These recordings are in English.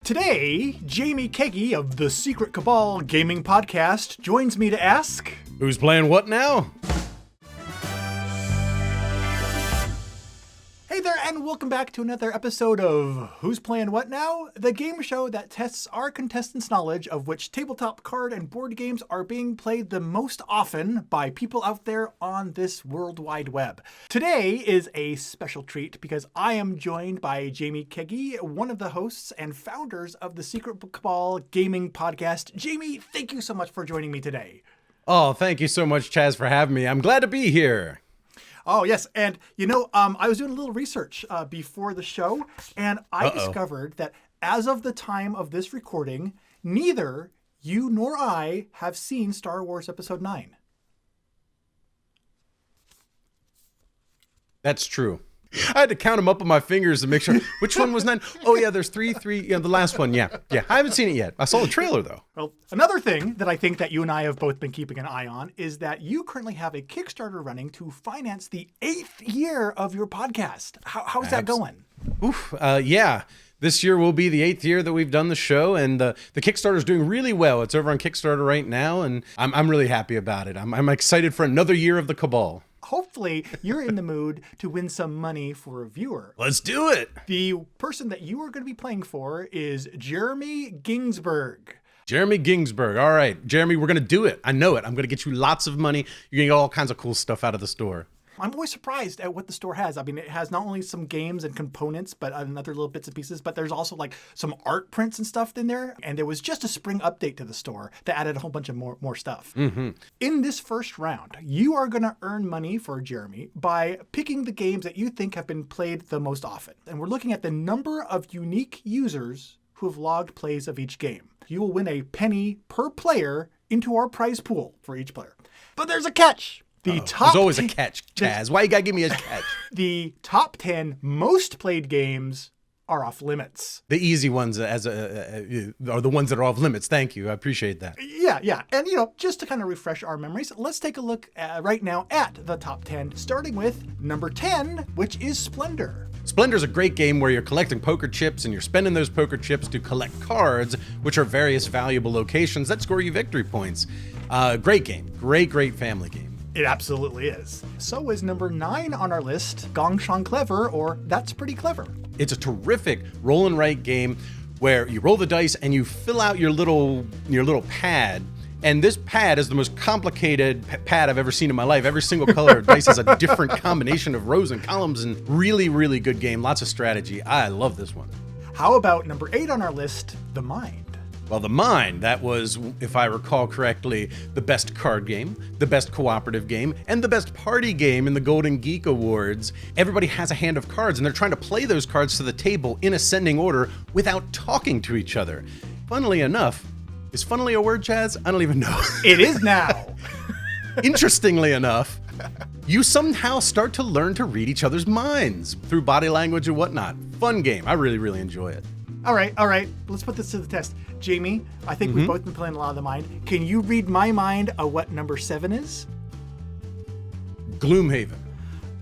Today, Jamie Keagy of the Secret Cabal Gaming Podcast joins me to ask... Who's playing what now? Hey there, and welcome back to another episode of Who's Playing What Now? The game show that tests our contestants' knowledge of which tabletop card and board games are being played the most often by people out there on this World Wide Web. Today is a special treat because I am joined by Jamie Keagy, one of the hosts and founders of the Secret Cabal Gaming Podcast. Jamie, thank you so much for joining me today. Oh, thank you so much, Chaz, for having me. I'm glad to be here. Oh, yes. And, I was doing a little research before the show, and I discovered that as of the time of this recording, neither you nor I have seen Star Wars Episode 9. That's true. I had to count them up on my fingers to make sure. Which one was 9? Oh, yeah, there's three. Yeah, the last one. Yeah. I haven't seen it yet. I saw the trailer, though. Well, another thing that I think that you and I have both been keeping an eye on is that you currently have a Kickstarter running to finance the 8th year of your podcast. How's that going? Yeah. This year will be the 8th year that we've done the show, and the Kickstarter is doing really well. It's over on Kickstarter right now, and I'm really happy about it. I'm excited for another year of the Cabal. Hopefully, you're in the mood to win some money for a viewer. Let's do it. The person that you are going to be playing for is Jeremy Ginsburg. Jeremy Ginsburg. All right, Jeremy, we're going to do it. I know it. I'm going to get you lots of money. You're going to get all kinds of cool stuff out of the store. I'm always surprised at what the store has. I mean, it has not only some games and components, but other little bits and pieces, but there's also like some art prints and stuff in there. And there was just a spring update to the store that added a whole bunch of more stuff. Mm-hmm. In this first round, you are going to earn money for Jeremy by picking the games that you think have been played the most often. And we're looking at the number of unique users who have logged plays of each game. You will win a penny per player into our prize pool for each player. But there's a catch. There's always a catch, Chaz. Why you gotta give me a catch? The top 10 most played games are off limits. The easy ones are the ones that are off limits. Thank you. I appreciate that. Yeah. And, just to kind of refresh our memories, let's take a look right now at the top 10, starting with number 10, which is Splendor. Splendor's a great game where you're collecting poker chips and you're spending those poker chips to collect cards, which are various valuable locations that score you victory points. Great game. Great family game. It absolutely is. So is number 9 on our list, Gong Shang Clever, or That's Pretty Clever. It's a terrific roll and write game where you roll the dice and you fill out your little pad. And this pad is the most complicated pad I've ever seen in my life. Every single color of dice has a different combination of rows and columns, and really good game. Lots of strategy. I love this one. How about number 8 on our list, The Mind? Well, The Mind, that was, if I recall correctly, the best card game, the best cooperative game, and the best party game in the Golden Geek Awards. Everybody has a hand of cards, and they're trying to play those cards to the table in ascending order without talking to each other. Funnily enough, is funnily a word, Chaz? I don't even know. It is now. Interestingly enough, you somehow start to learn to read each other's minds through body language and whatnot. Fun game. I really enjoy it. All right. Let's put this to the test. Jamie, I think we've both been playing a lot of The Mind. Can you read my mind of what number 7 is? Gloomhaven.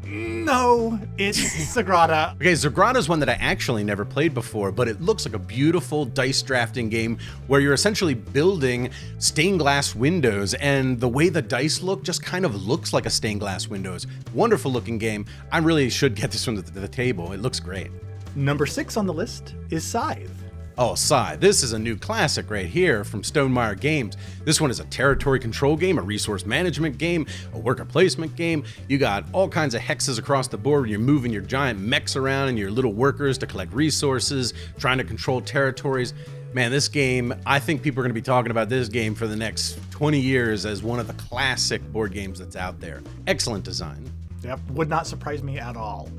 No, it's Sagrada. Okay, Sagrada's one that I actually never played before, but it looks like a beautiful dice drafting game where you're essentially building stained glass windows, and the way the dice look just kind of looks like a stained glass windows. Wonderful looking game. I really should get this one to the table. It looks great. Number 6 on the list is Scythe. Oh, Scythe. This is a new classic right here from Stonemaier Games. This one is a territory control game, a resource management game, a worker placement game. You got all kinds of hexes across the board. You're moving your giant mechs around and your little workers to collect resources, trying to control territories. Man, this game, I think people are going to be talking about this game for the next 20 years as one of the classic board games that's out there. Excellent design. Yep, would not surprise me at all.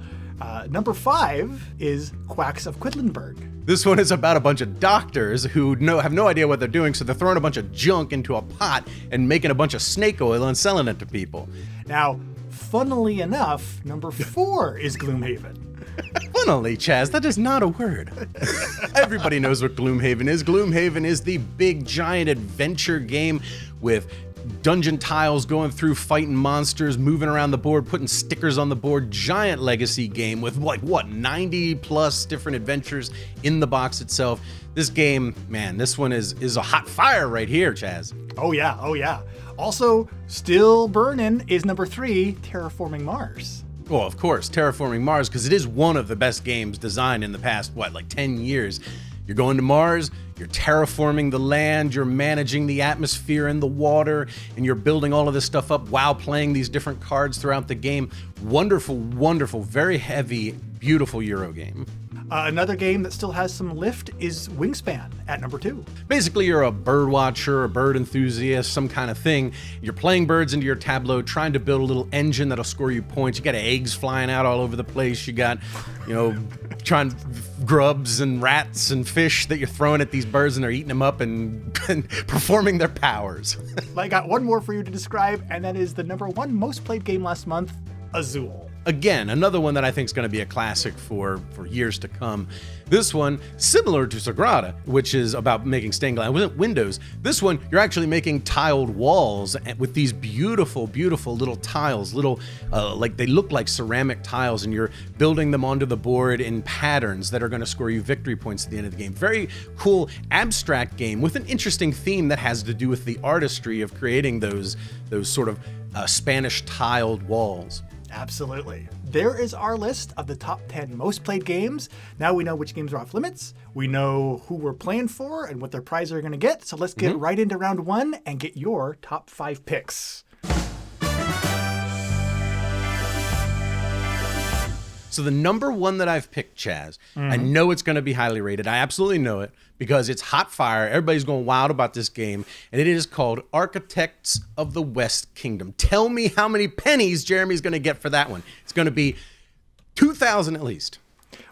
Number 5 is Quacks of Quedlinburg. This one is about a bunch of doctors who have no idea what they're doing, so they're throwing a bunch of junk into a pot and making a bunch of snake oil and selling it to people. Now, funnily enough, number 4 is Gloomhaven. Funnily, Chaz, that is not a word. Everybody knows what Gloomhaven is. Gloomhaven is the big, giant adventure game with dungeon tiles, going through, fighting monsters, moving around the board, putting stickers on the board. Giant legacy game with 90 plus different adventures in the box itself. This game, man, this one is a hot fire right here, Chaz. Oh yeah. Also, still burning is number 3, Terraforming Mars. Well, of course, Terraforming Mars, because it is one of the best games designed in the past, 10 years. You're going to Mars, you're terraforming the land, you're managing the atmosphere and the water, and you're building all of this stuff up while playing these different cards throughout the game. Wonderful, wonderful, very heavy, beautiful Euro game. Another game that still has some lift is Wingspan at number 2. Basically, you're a bird watcher, a bird enthusiast, some kind of thing. You're playing birds into your tableau, trying to build a little engine that'll score you points. You got eggs flying out all over the place. You got, trying grubs and rats and fish that you're throwing at these birds, and they're eating them up and performing their powers. I got one more for you to describe, and that is the number 1 most played game last month, Azul. Again, another one that I think is going to be a classic for years to come. This one, similar to Sagrada, which is about making stained glass windows. This one, you're actually making tiled walls with these beautiful, beautiful little tiles, they look like ceramic tiles, and you're building them onto the board in patterns that are going to score you victory points at the end of the game. Very cool, abstract game with an interesting theme that has to do with the artistry of creating those sort of Spanish tiled walls. Absolutely. There is our list of the top 10 most played games. Now we know which games are off limits. We know who we're playing for and what their prizes are going to get. So let's get right into round 1 and get your top 5 picks. So the number 1 that I've picked, Chaz, I know it's going to be highly rated. I absolutely know it because it's hot fire. Everybody's going wild about this game, and it is called Architects of the West Kingdom. Tell me how many pennies Jeremy's going to get for that one. It's going to be 2,000 at least.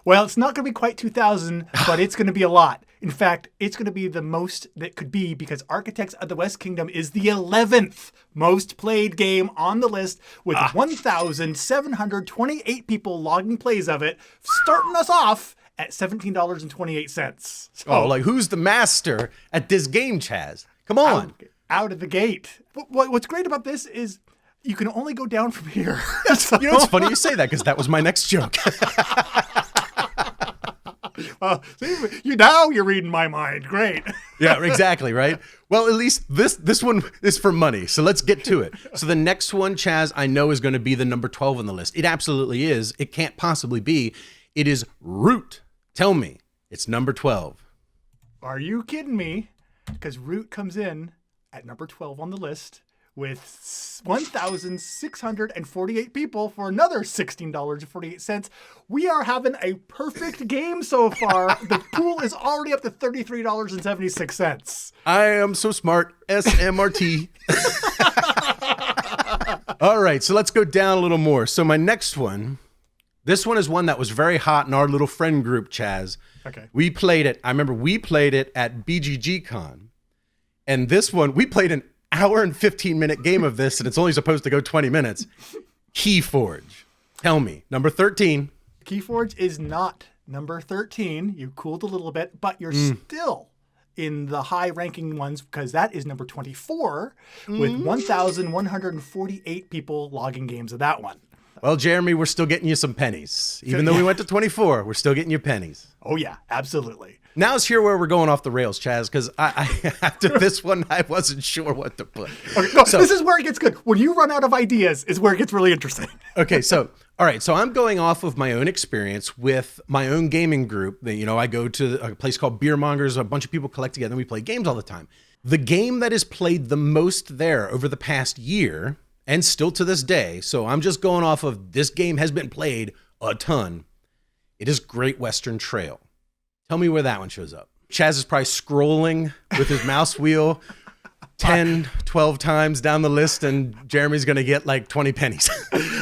Well, it's not going to be quite 2,000, but it's going to be a lot. In fact, it's going to be the most that could be because Architects of the West Kingdom is the 11th most played game on the list with 1,728 people logging plays of it, starting us off at $17.28. So, who's the master at this game, Chaz? Come on. Out of the gate. What's great about this is you can only go down from here. So, it's funny you say that because that was my next joke. Now you're reading my mind. Great. Yeah, exactly, right? Well, at least this one is for money, so let's get to it. So the next one, Chaz, I know is going to be the number 12 on the list. It absolutely is. It can't possibly be. It is Root. Tell me, it's number 12. Are you kidding me? Because Root comes in at number 12 on the list with 1,648 people for another $16.48. We are having a perfect game so far. The pool is already up to $33.76. I am so smart. SMRT. All right, so let's go down a little more. So my next one, this one is one that was very hot in our little friend group, Chaz. Okay. We played it. I remember we played it at BGG-Con. And this one, we played an hour and 15-minute game of this, and it's only supposed to go 20 minutes. Keyforge. Tell me, number 13. Keyforge is not number 13. You cooled a little bit, but you're still in the high-ranking ones because that is number 24 with 1,148 people logging games of that one. Well, Jeremy, we're still getting you some pennies. Even though we went to 24, we're still getting you pennies. Oh, yeah, absolutely. Now it's here where we're going off the rails, Chaz, because I after this one, I wasn't sure what to put. Okay, no, this is where it gets good. When you run out of ideas is where it gets really interesting. Okay, so, all right, so I'm going off of my own experience with my own gaming group. I go to a place called Beer Mongers. A bunch of people collect together, and we play games all the time. The game that is played the most there over the past year, and still to this day, so I'm just going off of this game has been played a ton, it is Great Western Trail. Tell me where that one shows up. Chaz is probably scrolling with his mouse wheel 10, 12 times down the list, and Jeremy's going to get like 20 pennies.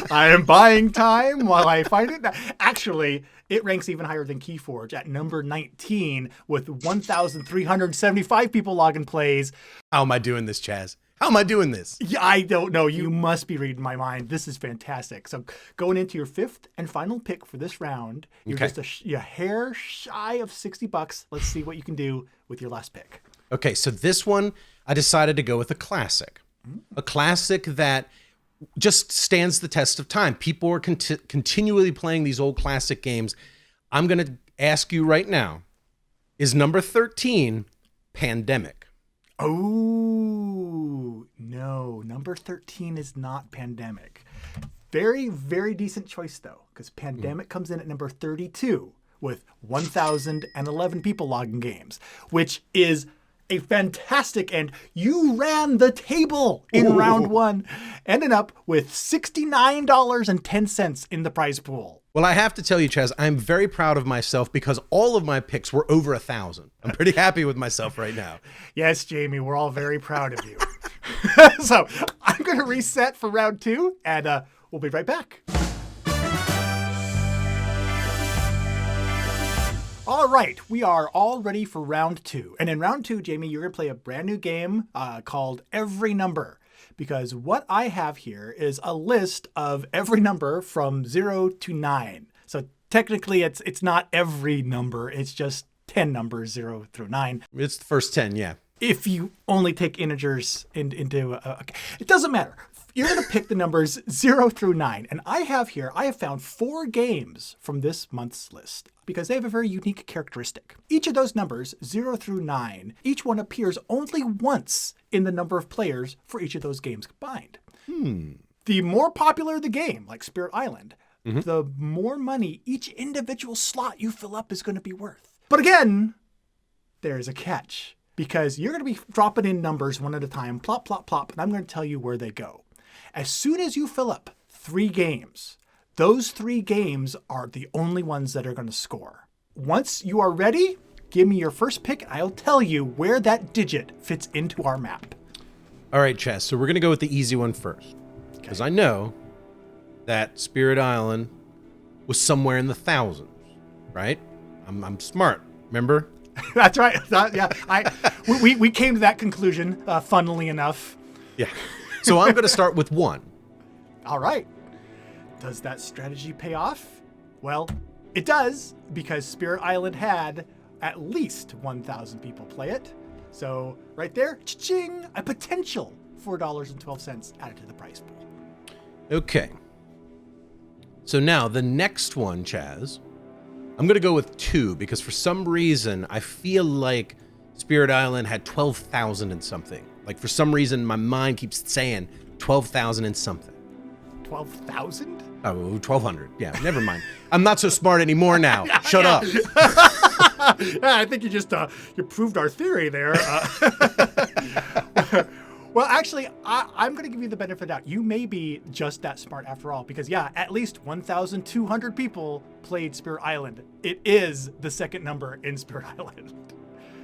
I am buying time while I find it. Actually, it ranks even higher than Keyforge at number 19 with 1,375 people logging plays. How am I doing this, Chaz? How am I doing this? Yeah, I don't know. You must be reading my mind. This is fantastic. So going into your 5th and final pick for this round, you're just a hair shy of $60. Let's see what you can do with your last pick. Okay, so this one, I decided to go with a classic. A classic that just stands the test of time. People are continually playing these old classic games. I'm going to ask you right now, is number 13 Pandemic? Oh, no. Number 13 is not Pandemic. Very, very decent choice, though, because Pandemic comes in at number 32 with 1,011 people logging games, which is a fantastic, and you ran the table in round one, ending up with $69.10 in the prize pool. Well, I have to tell you, Chaz, I'm very proud of myself because all of my picks were over 1,000. I'm pretty happy with myself right now. Yes, Jamie, we're all very proud of you. So I'm going to reset for round two, and we'll be right back. All right, we are all ready for round two. And in round two, Jamie, you're going to play a brand new game called Every Number. Because what I have here is a list of every number from 0 to 9. So technically, it's not every number. It's just 10 numbers, 0 through 9. It's the first 10, yeah. If you only take integers into... okay. It doesn't matter. You're going to pick the numbers 0 through 9. And I have found 4 games from this month's list because they have a very unique characteristic. Each of those numbers, 0 through 9, each one appears only once in the number of players for each of those games combined. The more popular the game, like Spirit Island, the more money each individual slot you fill up is going to be worth. But again, there's a catch because you're going to be dropping in numbers one at a time, plop, plop, plop, and I'm going to tell you where they go. As soon as you fill up 3 games, those 3 games are the only ones that are going to score. Once you are ready, give me your first pick, and I'll tell you where that digit fits into our map. All right, Chess. So we're going to go with the easy one first. Because I know that Spirit Island was somewhere in the thousands, right? I'm smart, remember? That's right. We came to that conclusion, funnily enough. Yeah. So I'm going to start with 1. All right. Does that strategy pay off? Well, it does, because Spirit Island had at least 1,000 people play it. So right there, cha-ching, a potential $4.12 added to the prize pool. Okay. So now the next one, Chaz, I'm going to go with 2 because for some reason I feel like Spirit Island had 12,000 and something. Like for some reason my mind keeps saying 12,000 and something. 12,000? Oh, 1,200. Yeah, never mind. I'm not so smart anymore now. Shut up. I think you just you proved our theory there. Well, actually, I'm going to give you the benefit of the doubt. You may be just that smart after all, because yeah, at least 1,200 people played Spirit Island. It is the second number in Spirit Island.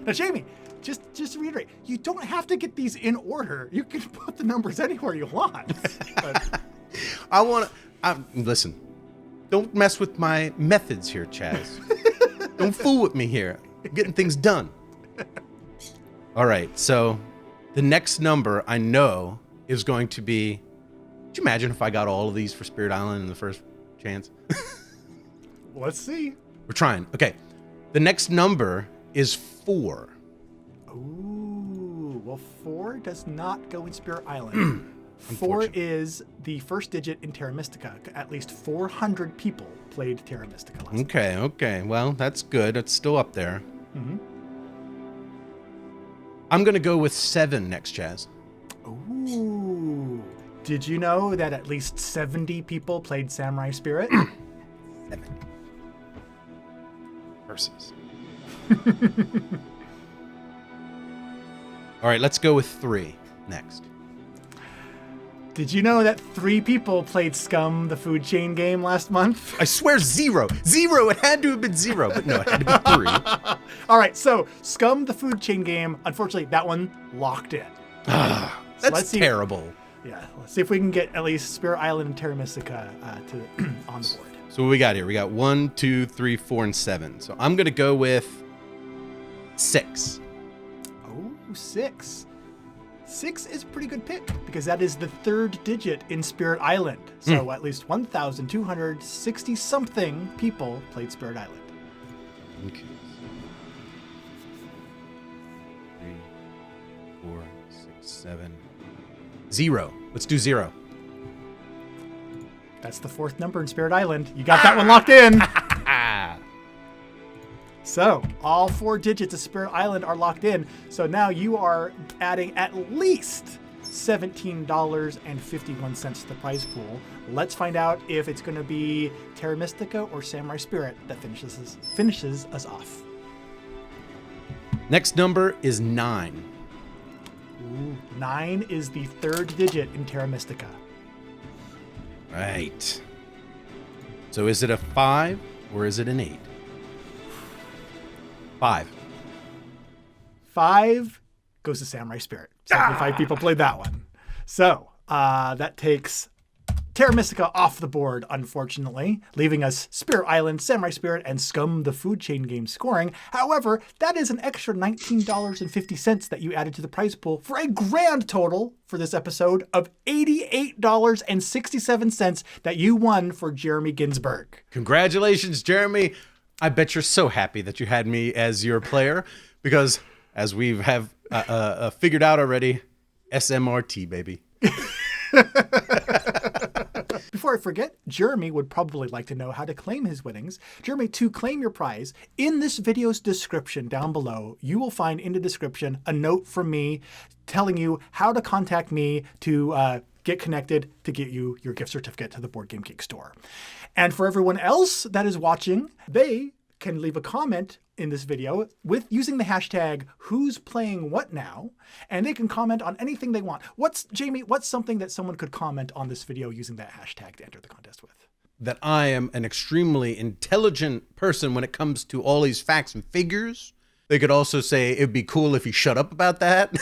Now, Jamie, just to reiterate, you don't have to get these in order. You can put the numbers anywhere you want. But... listen, don't mess with my methods here, Chaz. Don't fool with me here. I'm getting things done. All right, so the next number I know is going to be... Could you imagine if I got all of these for Spirit Island in the first chance? Let's see. We're trying. Okay, the next number is 4. Ooh, well, 4 does not go in Spirit Island. 4 is the first digit in Terra Mystica. At least 400 people played Terra Mystica last night. Okay. Well, that's good. It's still up there. I'm going to go with 7 next, Chaz. Ooh. Did you know that at least 70 people played Samurai Spirit? 7. Versus. All right, let's go with 3 next. Did you know that 3 people played Scum, the food chain game, last month? I swear 0. 0. It had to have been 0, but no, it had to be 3. All right, so Scum, the food chain game, unfortunately, that one locked in. That's terrible. Let's see if we can get at least Spirit Island and Terra Mystica on the board. So what we got here? We got 1, 2, 3, 4, and 7. So I'm going to go with 6. Oh, 6. 6 is a pretty good pick because that is the third digit in Spirit Island. So at least 1,260 something people played Spirit Island. Okay. 3, 4, 6, 7. 0. Let's do 0. That's the 4th number in Spirit Island. You got that one locked in. So all 4 digits of Spirit Island are locked in. So now you are adding at least $17.51 to the prize pool. Let's find out if it's going to be Terra Mystica or Samurai Spirit that finishes us off. Next number is 9. Ooh, 9 is the 3rd digit in Terra Mystica. Right. So is it a 5 or is it an 8? 5. 5 goes to Samurai Spirit. 75 people played that one. So that takes Terra Mystica off the board, unfortunately, leaving us Spirit Island, Samurai Spirit, and Scum the Food Chain game scoring. However, that is an extra $19.50 that you added to the prize pool for a grand total for this episode of $88.67 that you won for Jeremy Ginsburg. Congratulations, Jeremy. I bet you're so happy that you had me as your player because, as we have figured out already, SMRT, baby. Before I forget, Jeremy would probably like to know how to claim his winnings. Jeremy, to claim your prize, in this video's description down below, you will find in the description a note from me telling you how to contact me to get connected to get you your gift certificate to the BoardGameGeek store. And for everyone else that is watching, they can leave a comment in this video with using the hashtag who's playing what now, and they can comment on anything they want. Jamie, what's something that someone could comment on this video using that hashtag to enter the contest with? That I am an extremely intelligent person when it comes to all these facts and figures. They could also say it'd be cool if you shut up about that,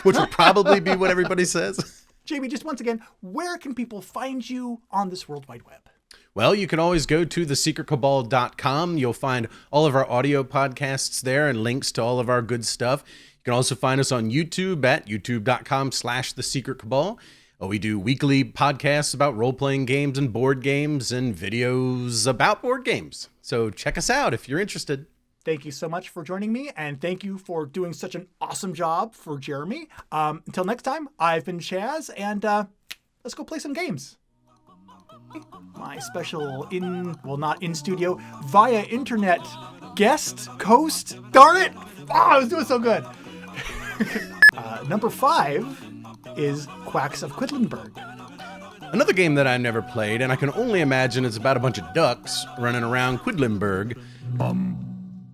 which would probably be what everybody says. Jamie, just once again, where can people find you on this World Wide Web? Well, you can always go to thesecretcabal.com. You'll find all of our audio podcasts there and links to all of our good stuff. You can also find us on YouTube at youtube.com/thesecretcabal. We do weekly podcasts about role-playing games and board games and videos about board games. So check us out if you're interested. Thank you so much for joining me, and thank you for doing such an awesome job for Jeremy. Until next time, I've been Chaz, and let's go play some games. My special not in studio, via internet guest, host, darn it! Oh, I was doing so good. Number 5 is Quacks of Quedlinburg. Another game that I never played, and I can only imagine it's about a bunch of ducks running around Quedlinburg.